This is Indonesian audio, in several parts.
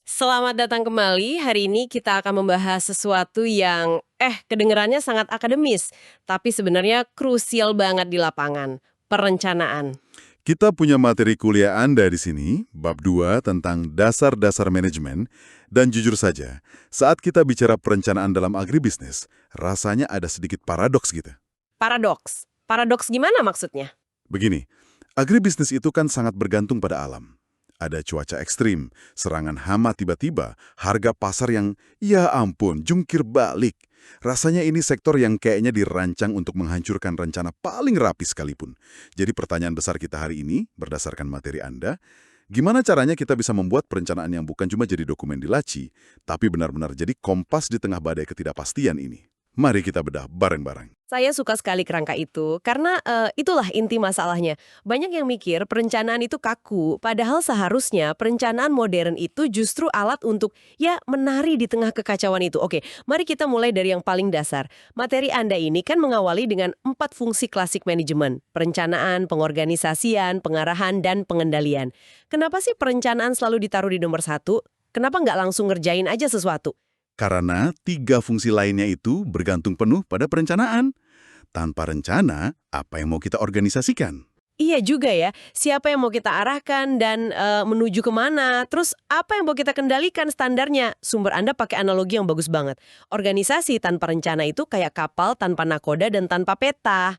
Selamat datang kembali. Hari ini kita akan membahas sesuatu yang kedengarannya sangat akademis, tapi sebenarnya krusial banget di lapangan, perencanaan. Kita punya materi kuliah Anda di sini, bab 2 tentang dasar-dasar manajemen, dan jujur saja, saat kita bicara perencanaan dalam agribisnis, rasanya ada sedikit paradoks gitu. Paradoks. Paradoks gimana maksudnya? Begini, agribisnis itu kan sangat bergantung pada alam. Ada cuaca ekstrim, serangan hama tiba-tiba, harga pasar yang, ya ampun, jungkir balik. Rasanya ini sektor yang kayaknya dirancang untuk menghancurkan rencana paling rapi sekalipun. Jadi pertanyaan besar kita hari ini, berdasarkan materi Anda, gimana caranya kita bisa membuat perencanaan yang bukan cuma jadi dokumen di laci, tapi benar-benar jadi kompas di tengah badai ketidakpastian ini? Mari kita bedah bareng-bareng. Saya suka sekali kerangka itu, karena itulah inti masalahnya. Banyak yang mikir perencanaan itu kaku, padahal seharusnya perencanaan modern itu justru alat untuk, menari di tengah kekacauan itu. Oke, mari kita mulai dari yang paling dasar. Materi Anda ini kan mengawali dengan 4 fungsi klasik manajemen: perencanaan, pengorganisasian, pengarahan, dan pengendalian. Kenapa sih perencanaan selalu ditaruh di nomor 1? Kenapa nggak langsung ngerjain aja sesuatu? Karena 3 fungsi lainnya itu bergantung penuh pada perencanaan. Tanpa rencana, apa yang mau kita organisasikan? Iya juga ya, siapa yang mau kita arahkan dan menuju kemana, terus apa yang mau kita kendalikan standarnya. Sumber Anda pakai analogi yang bagus banget. Organisasi tanpa rencana itu kayak kapal tanpa nakoda dan tanpa peta.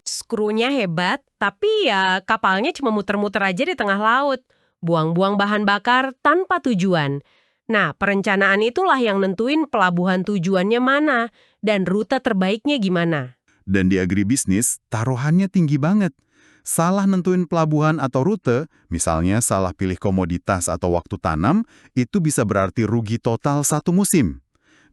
Skrunya hebat, tapi ya kapalnya cuma muter-muter aja di tengah laut. Buang-buang bahan bakar tanpa tujuan. Nah, perencanaan itulah yang nentuin pelabuhan tujuannya mana dan rute terbaiknya gimana. Dan di agribisnis, taruhannya tinggi banget. Salah nentuin pelabuhan atau rute, misalnya salah pilih komoditas atau waktu tanam, itu bisa berarti rugi total satu musim.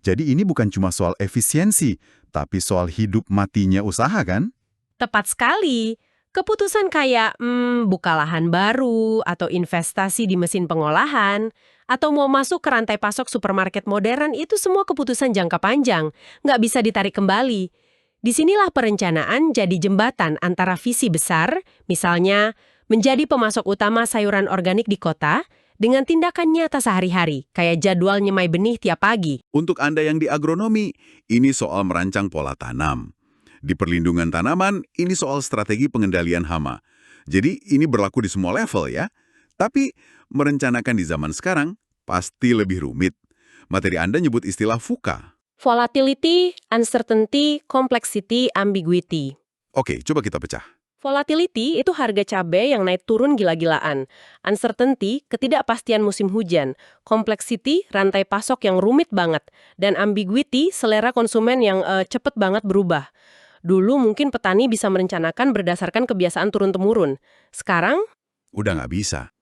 Jadi ini bukan cuma soal efisiensi, tapi soal hidup matinya usaha kan? Tepat sekali. Keputusan kayak buka lahan baru, atau investasi di mesin pengolahan, atau mau masuk ke rantai pasok supermarket modern itu semua keputusan jangka panjang, nggak bisa ditarik kembali. Disinilah perencanaan jadi jembatan antara visi besar, misalnya menjadi pemasok utama sayuran organik di kota, dengan tindakan nyata sehari-hari, kayak jadwal nyemai benih tiap pagi. Untuk Anda yang di agronomi, ini soal merancang pola tanam. Di perlindungan tanaman, ini soal strategi pengendalian hama. Jadi ini berlaku di semua level ya. Tapi merencanakan di zaman sekarang pasti lebih rumit. Materi Anda nyebut istilah VUCA. Volatility, uncertainty, complexity, ambiguity. Oke, coba kita pecah. Volatility itu harga cabai yang naik turun gila-gilaan. Uncertainty, ketidakpastian musim hujan. Complexity, rantai pasok yang rumit banget. Dan ambiguity, selera konsumen yang cepet banget berubah. Dulu mungkin petani bisa merencanakan berdasarkan kebiasaan turun-temurun. Sekarang, Udah nggak bisa.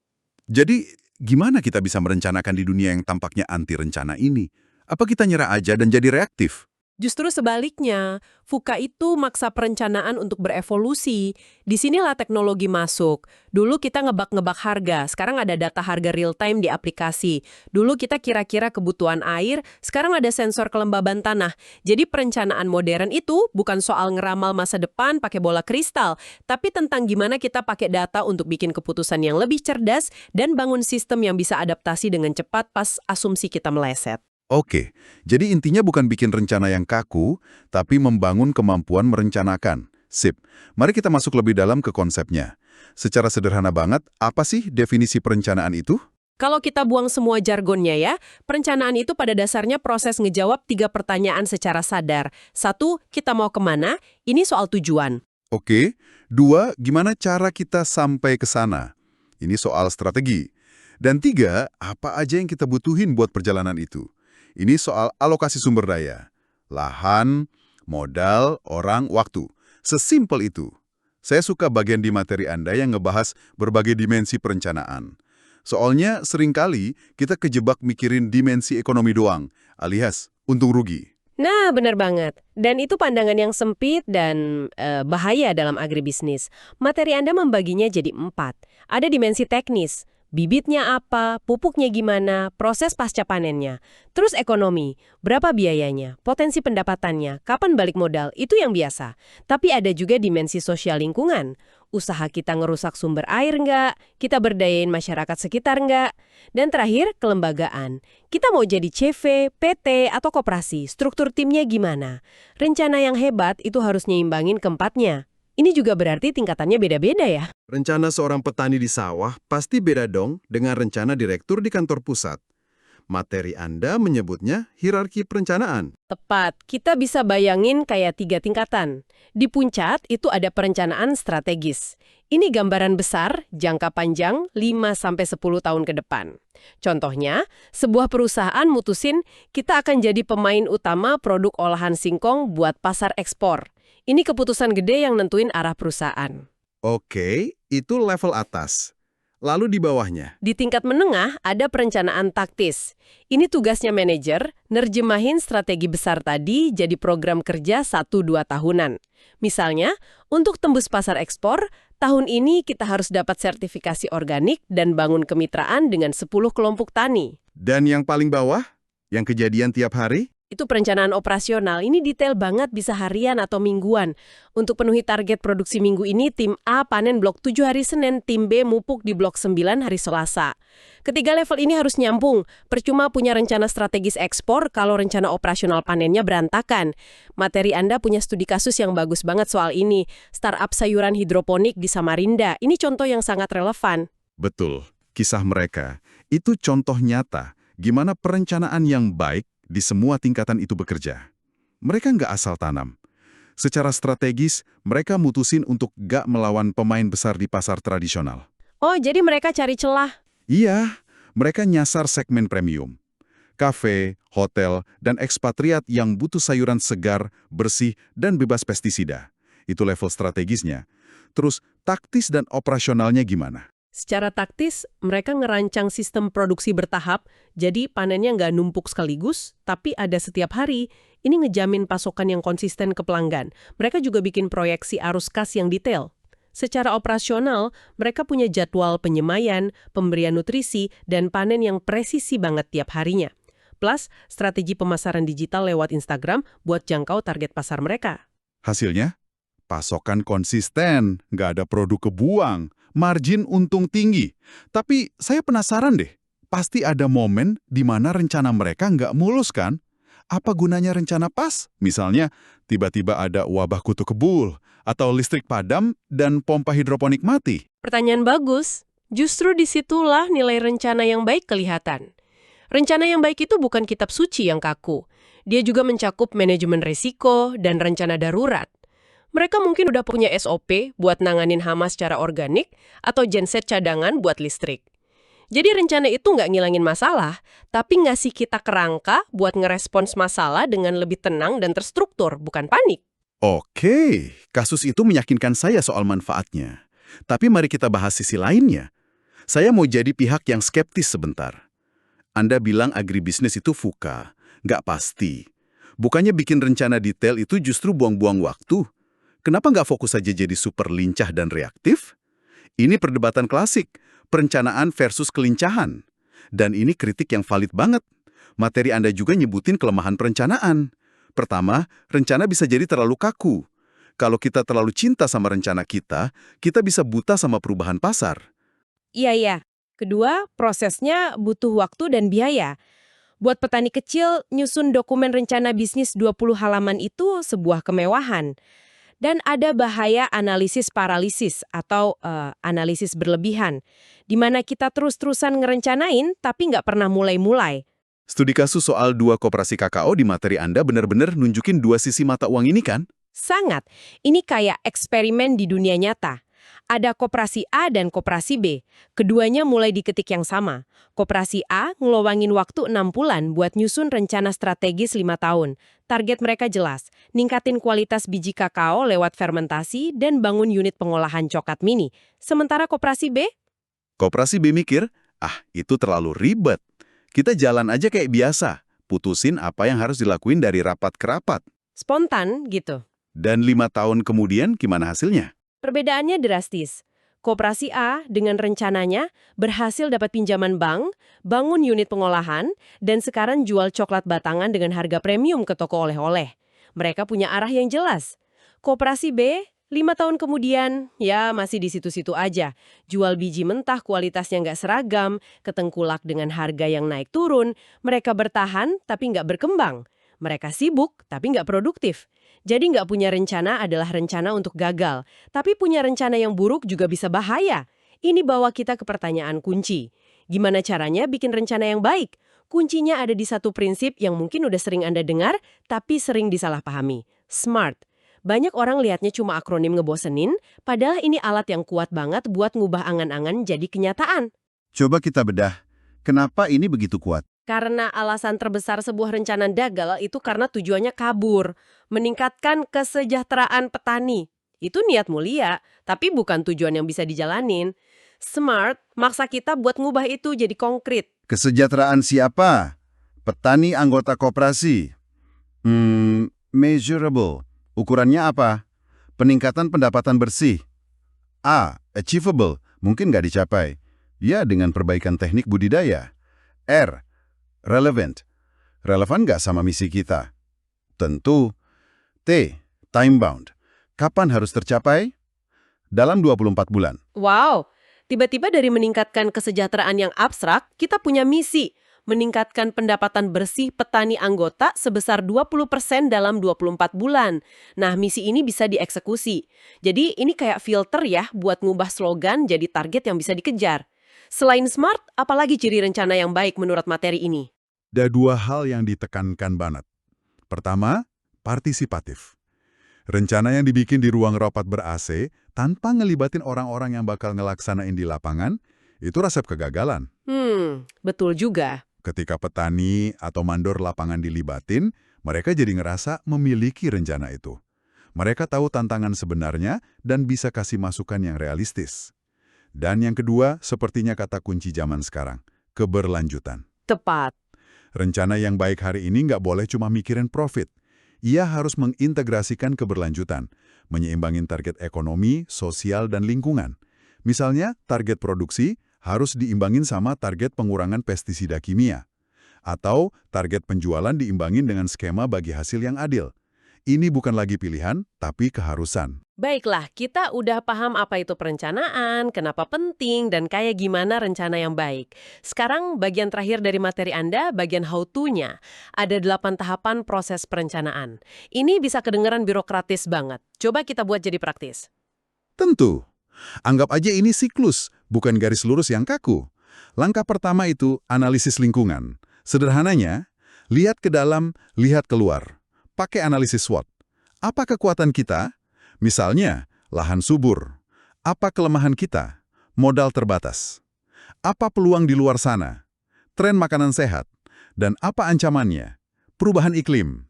Jadi, gimana kita bisa merencanakan di dunia yang tampaknya anti rencana ini? Apa kita nyerah aja dan jadi reaktif? justru sebaliknya, VUCA itu maksa perencanaan untuk berevolusi. Disinilah teknologi masuk. Dulu kita ngebak-ngebak harga, sekarang ada data harga real-time di aplikasi. Dulu kita kira-kira kebutuhan air, sekarang ada sensor kelembaban tanah. Jadi perencanaan modern itu bukan soal ngeramal masa depan pakai bola kristal, tapi tentang gimana kita pakai data untuk bikin keputusan yang lebih cerdas dan bangun sistem yang bisa adaptasi dengan cepat pas asumsi kita meleset. Oke, jadi intinya bukan bikin rencana yang kaku, tapi membangun kemampuan merencanakan. Sip, mari kita masuk lebih dalam ke konsepnya. Secara sederhana banget, apa sih definisi perencanaan itu? Kalau kita buang semua jargonnya ya, perencanaan itu pada dasarnya proses ngejawab 3 pertanyaan secara sadar. 1, kita mau kemana? Ini soal tujuan. Oke, 2, gimana cara kita sampai ke sana? Ini soal strategi. Dan 3, apa aja yang kita butuhin buat perjalanan itu? Ini soal alokasi sumber daya. Lahan, modal, orang, waktu. Sesimpel itu. Saya suka bagian di materi Anda yang ngebahas berbagai dimensi perencanaan. Soalnya seringkali kita kejebak mikirin dimensi ekonomi doang, alias untung rugi. Nah, benar banget. Dan itu pandangan yang sempit dan bahaya dalam agribisnis. Materi Anda membaginya jadi 4. Ada dimensi teknis. Bibitnya apa, pupuknya gimana, proses pasca panennya. Terus ekonomi, berapa biayanya, potensi pendapatannya, kapan balik modal, itu yang biasa. Tapi ada juga dimensi sosial lingkungan. Usaha kita ngerusak sumber air nggak? Kita berdayain masyarakat sekitar nggak? Dan terakhir, kelembagaan. Kita mau jadi CV, PT, atau koperasi, struktur timnya gimana? Rencana yang hebat itu harus nyimbangin keempatnya. Ini juga berarti tingkatannya beda-beda ya? Rencana seorang petani di sawah pasti beda dong dengan rencana direktur di kantor pusat. Materi Anda menyebutnya hierarki perencanaan. Tepat, kita bisa bayangin kayak 3 tingkatan. Di puncak itu ada perencanaan strategis. Ini gambaran besar, jangka panjang 5-10 tahun ke depan. Contohnya, sebuah perusahaan mutusin kita akan jadi pemain utama produk olahan singkong buat pasar ekspor. Ini keputusan gede yang nentuin arah perusahaan. Oke, itu level atas. Lalu di bawahnya, Di tingkat menengah ada perencanaan taktis. Ini tugasnya manajer, nerjemahin strategi besar tadi jadi program kerja 1-2 tahunan. Misalnya, untuk tembus pasar ekspor, tahun ini kita harus dapat sertifikasi organik dan bangun kemitraan dengan 10 kelompok tani. dan yang paling bawah, yang kejadian tiap hari, Itu perencanaan operasional. Ini detail banget, bisa harian atau mingguan. Untuk penuhi target produksi minggu ini, tim A panen blok 7 hari Senin, tim B mupuk di blok 9 hari Selasa. Ketiga level ini harus nyambung. Percuma punya rencana strategis ekspor kalau rencana operasional panennya berantakan. Materi Anda punya studi kasus yang bagus banget soal ini. Startup sayuran hidroponik di Samarinda. Ini contoh yang sangat relevan. betul, kisah mereka, itu contoh nyata gimana perencanaan yang baik di semua tingkatan itu bekerja. Mereka nggak asal tanam. Secara strategis, mereka mutusin untuk nggak melawan pemain besar di pasar tradisional. Oh, jadi mereka cari celah. Iya, mereka nyasar segmen premium. Kafe, hotel, dan ekspatriat yang butuh sayuran segar, bersih, dan bebas pestisida. Itu level strategisnya. Terus, taktis dan operasionalnya gimana? Secara taktis, mereka ngerancang sistem produksi bertahap, jadi panennya nggak numpuk sekaligus, tapi ada setiap hari. Ini ngejamin pasokan yang konsisten ke pelanggan. Mereka juga bikin proyeksi arus kas yang detail. Secara operasional, mereka punya jadwal penyemaian, pemberian nutrisi, dan panen yang presisi banget tiap harinya. Plus, strategi pemasaran digital lewat Instagram buat jangkau target pasar mereka. Hasilnya, pasokan konsisten, nggak ada produk kebuang, margin untung tinggi. Tapi saya penasaran deh, pasti ada momen di mana rencana mereka nggak mulus kan? Apa gunanya rencana pas? Misalnya, tiba-tiba ada wabah kutu kebul, atau listrik padam dan pompa hidroponik mati. Pertanyaan bagus. Justru disitulah nilai rencana yang baik kelihatan. Rencana yang baik itu bukan kitab suci yang kaku. Dia juga mencakup manajemen risiko dan rencana darurat. Mereka mungkin udah punya SOP buat nanganin hama secara organik atau genset cadangan buat listrik. Jadi rencana itu nggak ngilangin masalah, tapi ngasih kita kerangka buat ngerespons masalah dengan lebih tenang dan terstruktur, bukan panik. Oke, kasus itu meyakinkan saya soal manfaatnya. Tapi mari kita bahas sisi lainnya. Saya mau jadi pihak yang skeptis sebentar. Anda bilang agribisnis itu VUCA, nggak pasti. Bukannya bikin rencana detail itu justru buang-buang waktu? Kenapa nggak fokus saja jadi super lincah dan reaktif? Ini perdebatan klasik, perencanaan versus kelincahan. Dan ini kritik yang valid banget. Materi Anda juga nyebutin kelemahan perencanaan. Pertama, rencana bisa jadi terlalu kaku. Kalau kita terlalu cinta sama rencana kita bisa buta sama perubahan pasar. Iya. Kedua, prosesnya butuh waktu dan biaya. Buat petani kecil, nyusun dokumen rencana bisnis 20 halaman itu sebuah kemewahan. Dan ada bahaya analisis paralisis atau analisis berlebihan, di mana kita terus-terusan ngerencanain tapi nggak pernah mulai-mulai. Studi kasus soal 2 koperasi kakao di materi Anda benar-benar nunjukin 2 sisi mata uang ini kan? Sangat. Ini kayak eksperimen di dunia nyata. Ada koperasi A dan koperasi B. Keduanya mulai di titik yang sama. Koperasi A ngeluangin waktu 6 bulan buat nyusun rencana strategis 5 tahun. Target mereka jelas, ningkatin kualitas biji kakao lewat fermentasi dan bangun unit pengolahan coklat mini. Sementara koperasi B? Koperasi B mikir, itu terlalu ribet. Kita jalan aja kayak biasa, putusin apa yang harus dilakuin dari rapat ke rapat. Spontan gitu. Dan 5 tahun kemudian gimana hasilnya? Perbedaannya drastis. Koperasi A dengan rencananya berhasil dapat pinjaman bank, bangun unit pengolahan, dan sekarang jual coklat batangan dengan harga premium ke toko oleh-oleh. Mereka punya arah yang jelas. Koperasi B 5 tahun kemudian, ya masih di situ-situ aja. Jual biji mentah kualitasnya nggak seragam, ketengkulak dengan harga yang naik turun, mereka bertahan tapi nggak berkembang. Mereka sibuk tapi nggak produktif. Jadi nggak punya rencana adalah rencana untuk gagal. Tapi punya rencana yang buruk juga bisa bahaya. Ini bawa kita ke pertanyaan kunci. Gimana caranya bikin rencana yang baik? Kuncinya ada di satu prinsip yang mungkin udah sering Anda dengar, tapi sering disalahpahami. SMART. Banyak orang lihatnya cuma akronim ngebosenin, padahal ini alat yang kuat banget buat ngubah angan-angan jadi kenyataan. Coba kita bedah, kenapa ini begitu kuat? Karena alasan terbesar sebuah rencana gagal itu karena tujuannya kabur, meningkatkan kesejahteraan petani. Itu niat mulia, tapi bukan tujuan yang bisa dijalanin. SMART maksa kita buat ngubah itu jadi konkret. Kesejahteraan siapa? Petani anggota koperasi. Measurable. Ukurannya apa? Peningkatan pendapatan bersih. A. Achievable. Mungkin nggak dicapai. Ya, dengan perbaikan teknik budidaya. R. Relevant. Relevan nggak sama misi kita? Tentu. T. Time bound. Kapan harus tercapai? Dalam 24 bulan. Wow, tiba-tiba dari meningkatkan kesejahteraan yang abstrak, kita punya misi. Meningkatkan pendapatan bersih petani anggota sebesar 20% dalam 24 bulan. Nah, misi ini bisa dieksekusi. Jadi, ini kayak filter ya buat ngubah slogan jadi target yang bisa dikejar. Selain SMART, apalagi ciri rencana yang baik menurut materi ini? Ada dua hal yang ditekankan banget. Pertama, partisipatif. Rencana yang dibikin di ruang rapat ber-AC tanpa ngelibatin orang-orang yang bakal ngelaksanain di lapangan, itu resep kegagalan. Betul juga. Ketika petani atau mandor lapangan dilibatin, mereka jadi ngerasa memiliki rencana itu. Mereka tahu tantangan sebenarnya dan bisa kasih masukan yang realistis. Dan yang kedua, sepertinya kata kunci zaman sekarang, keberlanjutan. Tepat. Rencana yang baik hari ini nggak boleh cuma mikirin profit. Ia harus mengintegrasikan keberlanjutan, menyeimbangin target ekonomi, sosial, dan lingkungan. Misalnya, target produksi harus diimbangin sama target pengurangan pestisida kimia. Atau target penjualan diimbangin dengan skema bagi hasil yang adil. Ini bukan lagi pilihan, tapi keharusan. Baiklah, kita udah paham apa itu perencanaan, kenapa penting, dan kayak gimana rencana yang baik. Sekarang bagian terakhir dari materi Anda, bagian how to-nya. Ada 8 tahapan proses perencanaan. Ini bisa kedengeran birokratis banget. Coba kita buat jadi praktis. Tentu. Anggap aja ini siklus, bukan garis lurus yang kaku. Langkah pertama itu analisis lingkungan. Sederhananya, lihat ke dalam, lihat keluar. Pakai analisis SWOT. Apa kekuatan kita? Misalnya, lahan subur. Apa kelemahan kita? Modal terbatas. Apa peluang di luar sana? Tren makanan sehat. Dan apa ancamannya? Perubahan iklim.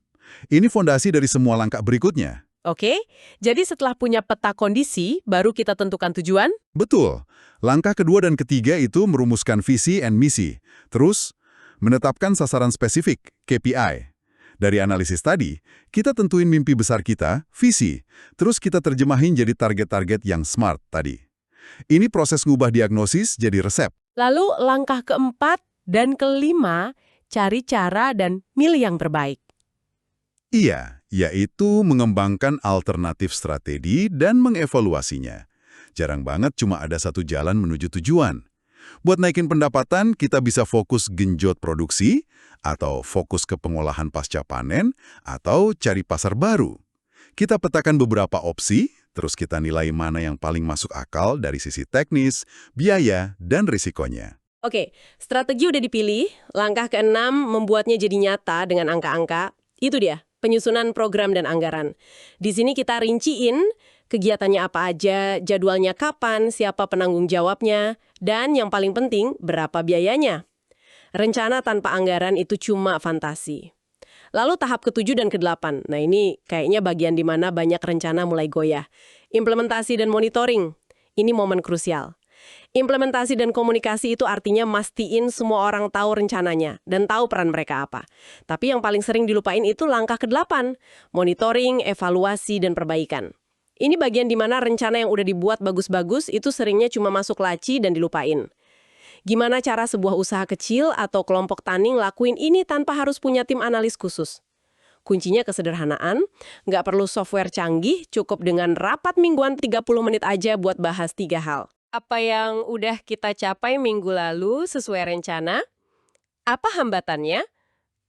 Ini fondasi dari semua langkah berikutnya. Oke, jadi setelah punya peta kondisi, baru kita tentukan tujuan? Betul. Langkah kedua dan ketiga itu merumuskan visi and misi. Terus, menetapkan sasaran spesifik, KPI. Dari analisis tadi, kita tentuin mimpi besar kita, visi. Terus kita terjemahin jadi target-target yang SMART tadi. Ini proses ngubah diagnosis jadi resep. Lalu langkah keempat dan kelima, cari cara dan milih yang terbaik. Iya, yaitu mengembangkan alternatif strategi dan mengevaluasinya. Jarang banget cuma ada satu jalan menuju tujuan. Buat naikin pendapatan, kita bisa fokus genjot produksi, atau fokus ke pengolahan pasca panen, atau cari pasar baru. Kita petakan beberapa opsi, terus kita nilai mana yang paling masuk akal dari sisi teknis, biaya, dan risikonya. Oke, strategi udah dipilih, langkah keenam membuatnya jadi nyata dengan angka-angka. Itu dia, penyusunan program dan anggaran. Di sini kita rinciin kegiatannya apa aja, jadwalnya kapan, siapa penanggung jawabnya, dan yang paling penting, berapa biayanya. Rencana tanpa anggaran itu cuma fantasi. Lalu tahap ke-7 dan ke-8. Nah ini kayaknya bagian di mana banyak rencana mulai goyah. Implementasi dan monitoring. Ini momen krusial. Implementasi dan komunikasi itu artinya mastiin semua orang tahu rencananya dan tahu peran mereka apa. Tapi yang paling sering dilupain itu langkah ke-8, monitoring, evaluasi, dan perbaikan. Ini bagian di mana rencana yang udah dibuat bagus-bagus itu seringnya cuma masuk laci dan dilupain. Gimana cara sebuah usaha kecil atau kelompok tani ngelakuin ini tanpa harus punya tim analis khusus? Kuncinya kesederhanaan, nggak perlu software canggih, cukup dengan rapat mingguan 30 menit aja buat bahas 3 hal. Apa yang udah kita capai minggu lalu sesuai rencana? Apa hambatannya?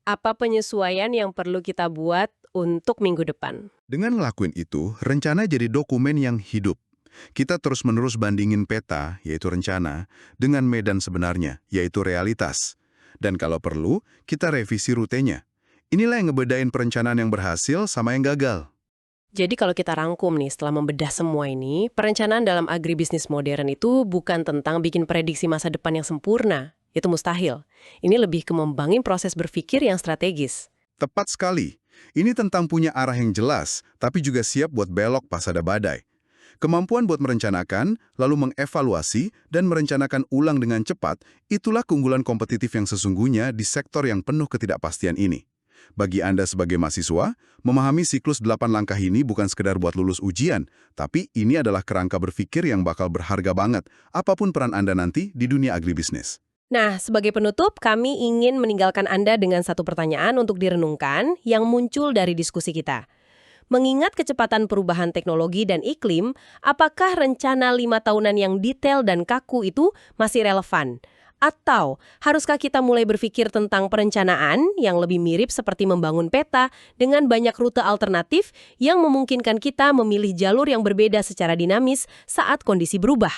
Apa penyesuaian yang perlu kita buat untuk minggu depan? Dengan ngelakuin itu, rencana jadi dokumen yang hidup. Kita terus-menerus bandingin peta, yaitu rencana, dengan medan sebenarnya, yaitu realitas. Dan kalau perlu, kita revisi rutenya. Inilah yang ngebedain perencanaan yang berhasil sama yang gagal. Jadi kalau kita rangkum nih setelah membedah semua ini, perencanaan dalam agribisnis modern itu bukan tentang bikin prediksi masa depan yang sempurna. Itu mustahil. Ini lebih ke membangun proses berpikir yang strategis. Tepat sekali. Ini tentang punya arah yang jelas, tapi juga siap buat belok pas ada badai. Kemampuan buat merencanakan, lalu mengevaluasi, dan merencanakan ulang dengan cepat, itulah keunggulan kompetitif yang sesungguhnya di sektor yang penuh ketidakpastian ini. Bagi Anda sebagai mahasiswa, memahami siklus 8 langkah ini bukan sekedar buat lulus ujian, tapi ini adalah kerangka berpikir yang bakal berharga banget, apapun peran Anda nanti di dunia agribisnis. Nah, sebagai penutup, kami ingin meninggalkan Anda dengan satu pertanyaan untuk direnungkan yang muncul dari diskusi kita. Mengingat kecepatan perubahan teknologi dan iklim, apakah rencana 5 tahunan yang detail dan kaku itu masih relevan? Atau, haruskah kita mulai berpikir tentang perencanaan yang lebih mirip seperti membangun peta dengan banyak rute alternatif yang memungkinkan kita memilih jalur yang berbeda secara dinamis saat kondisi berubah?